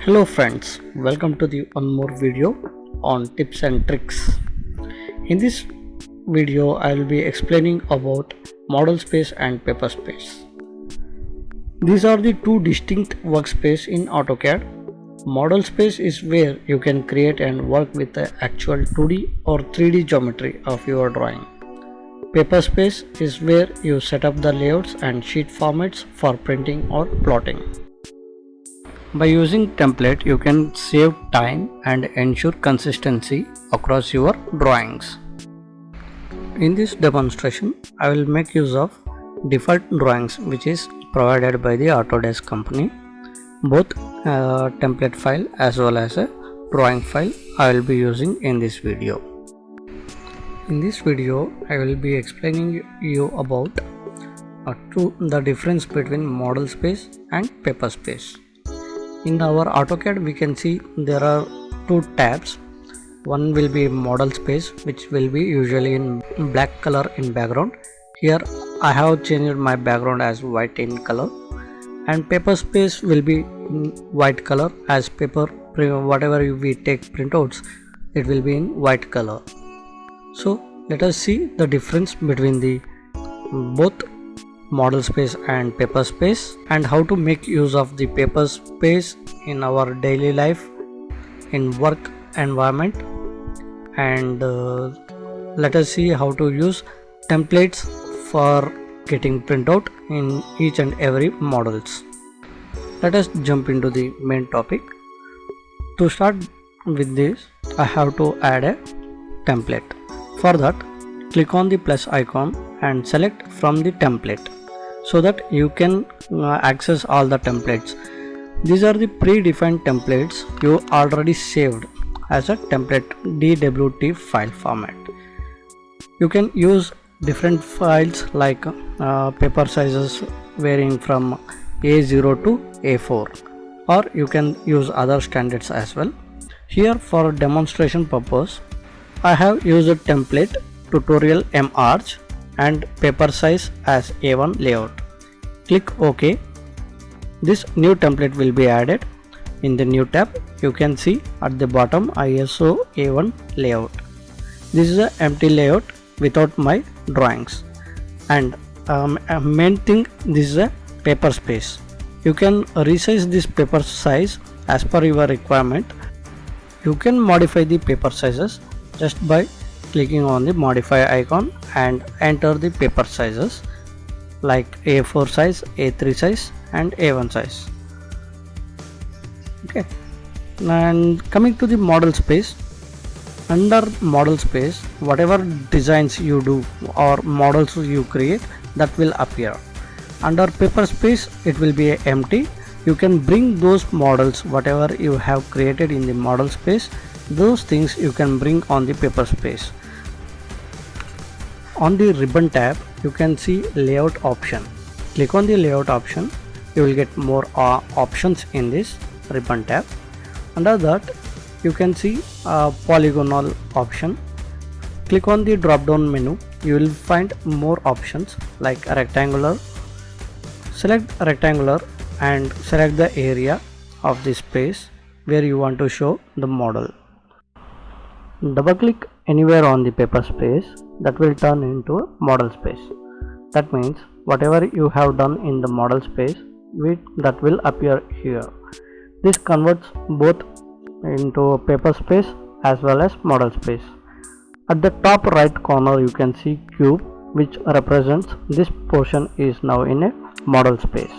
Hello friends, welcome to the one more video on tips and tricks. In this video I will be explaining about model space and paper space. These are the two distinct workspace in AutoCAD. Model space is where you can create and work with the actual 2D or 3D geometry of your drawing. Paper space is where you set up the layouts and sheet formats for printing or plotting. By using template, you can save time and ensure consistency across your drawings. In this demonstration, I will make use of default drawings which is provided by the Autodesk company. Both template file as well as a drawing file I will be using in this video. In this video, I will be explaining you about the difference between model space and paper space. In our AutoCAD we can see there are two tabs. One will be model space, which will be usually in black color in background. Here I have changed my background as white in color, and paper space will be in white color as paper, whatever we take printouts, it will be in white color. So let us see the difference between the both model space and paper space, and how to make use of the paper space in our daily life in work environment, and let us see how to use templates for getting printout in each and every models. Let us jump into the main topic. To start with this, I have to add a template. For that, click on the plus icon and select from the template, so that you can access all the templates. These are the predefined templates you already saved as a template DWT file format. You can use different files like paper sizes varying from A0 to A4, or you can use other standards as well. Here for demonstration purpose, I have used a template tutorial march and paper size as A1 layout. Click OK. This new template will be added. In the new tab, you can see at the bottom ISO A1 layout. This is an empty layout without my drawings, and main thing, this is a paper space. You can resize this paper size as per your requirement. You can modify the paper sizes just by clicking on the modify icon and enter the paper sizes like A4 size, A3 size and A1 size. Okay, and coming to the model space, under model space, whatever designs you do or models you create, that will appear. Under paper space, it will be empty. You can bring those models, whatever you have created in the model space, those things you can bring on the paper space. On the ribbon tab, you can see layout option. Click on the layout option. You will get more options in this ribbon tab. Under that, you can see polygonal option. Click on the drop down menu. You will find more options like rectangular. Select rectangular and select the area of the space where you want to show the model. Double click anywhere on the paper space, that will turn into a model space. That means whatever you have done in the model space, that will appear here. This converts both into a paper space as well as model space. At the top right corner, you can see cube, which represents this portion is now in a model space.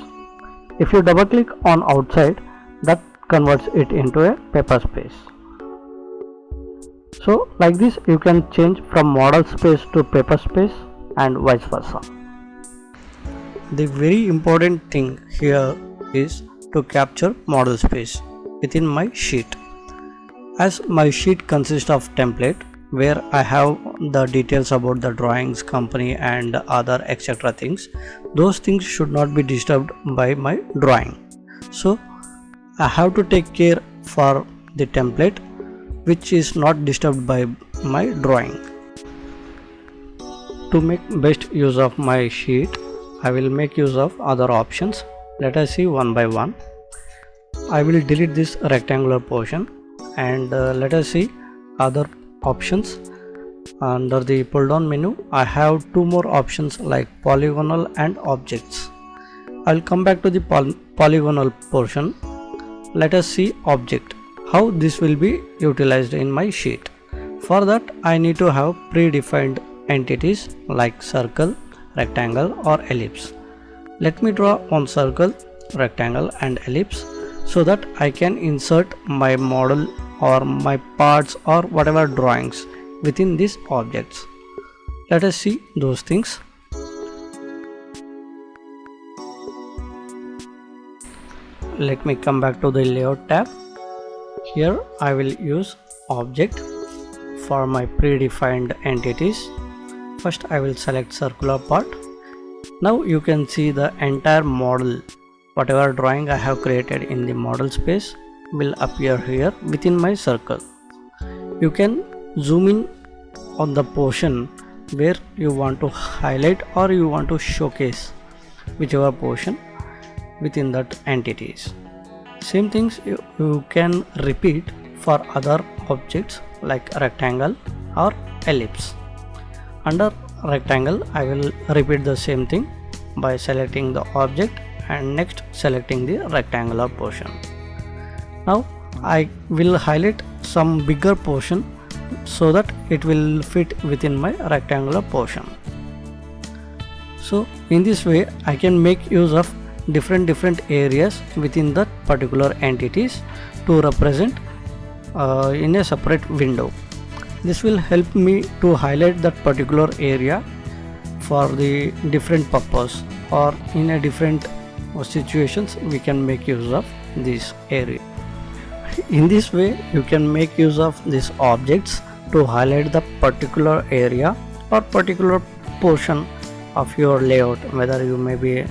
If you double click on outside, that converts it into a paper space. So like this, you can change from model space to paper space and vice versa. The very important thing here is to capture model space within my sheet. As my sheet consists of template where I have the details about the drawings, company and other etc. things, those things should not be disturbed by my drawing. So I have to take care for the template which is not disturbed by my drawing. To make best use of my sheet, I will make use of other options. Let us see one by one. I will delete this rectangular portion, and let us see other options. Under the pull down menu, I have two more options like polygonal and objects. I'll come back to the polygonal portion. Let us see object, how this will be utilized in my sheet. For that, I need to have predefined entities like circle, rectangle or ellipse. Let me draw one circle, rectangle and ellipse so that I can insert my model or my parts or whatever drawings within these objects. Let us see those things. Let me come back to the layout tab. Here I will use object for my predefined entities. First I will select circular part. Now you can see the entire model. Whatever drawing I have created in the model space will appear here within my circle. You can zoom in on the portion where you want to highlight or you want to showcase whichever portion within that entities. Same things you can repeat for other objects like rectangle or ellipse. Under rectangle I will repeat the same thing by selecting the object and next selecting the rectangular portion. Now I will highlight some bigger portion so that it will fit within my rectangular portion. So in this way I can make use of different areas within that particular entities to represent in a separate window. This will help me to highlight that particular area for the different purpose, or in a different situations we can make use of this area. In this way you can make use of these objects to highlight the particular area or particular portion of your layout, whether you may be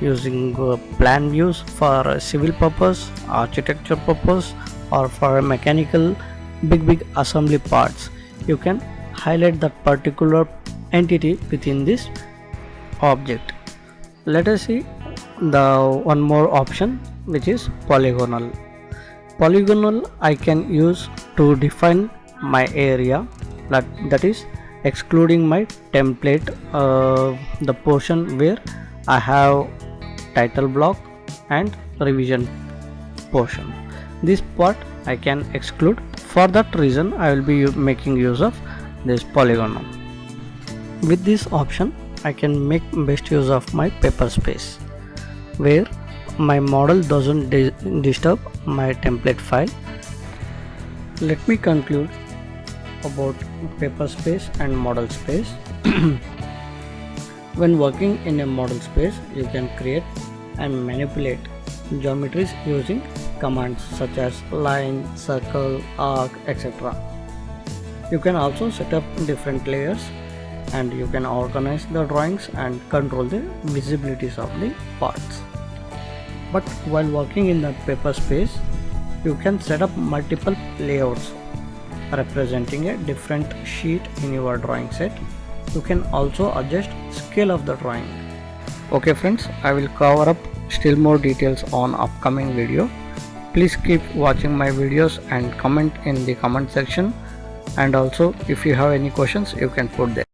using plan views for a civil purpose, architecture purpose or for a mechanical big assembly parts. You can highlight that particular entity within this object. Let us see the one more option, which is polygonal. Polygonal I can use to define my area, that is excluding my template, the portion where I have title block and revision portion. This part I can exclude. For that reason I will be making use of this polygonal. With this option I can make best use of my paper space, where my model doesn't disturb my template file. Let me conclude about paper space and model space. When working in a model space, you can create and manipulate geometries using commands such as line, circle, arc, etc. You can also set up different layers, and you can organize the drawings and control the visibilities of the parts. But while working in the paper space, you can set up multiple layouts representing a different sheet in your drawing set. You can also adjust scale of the drawing. Okay friends, I will cover up still more details on upcoming video. Please keep watching my videos and comment in the comment section, and also if you have any questions you can put there.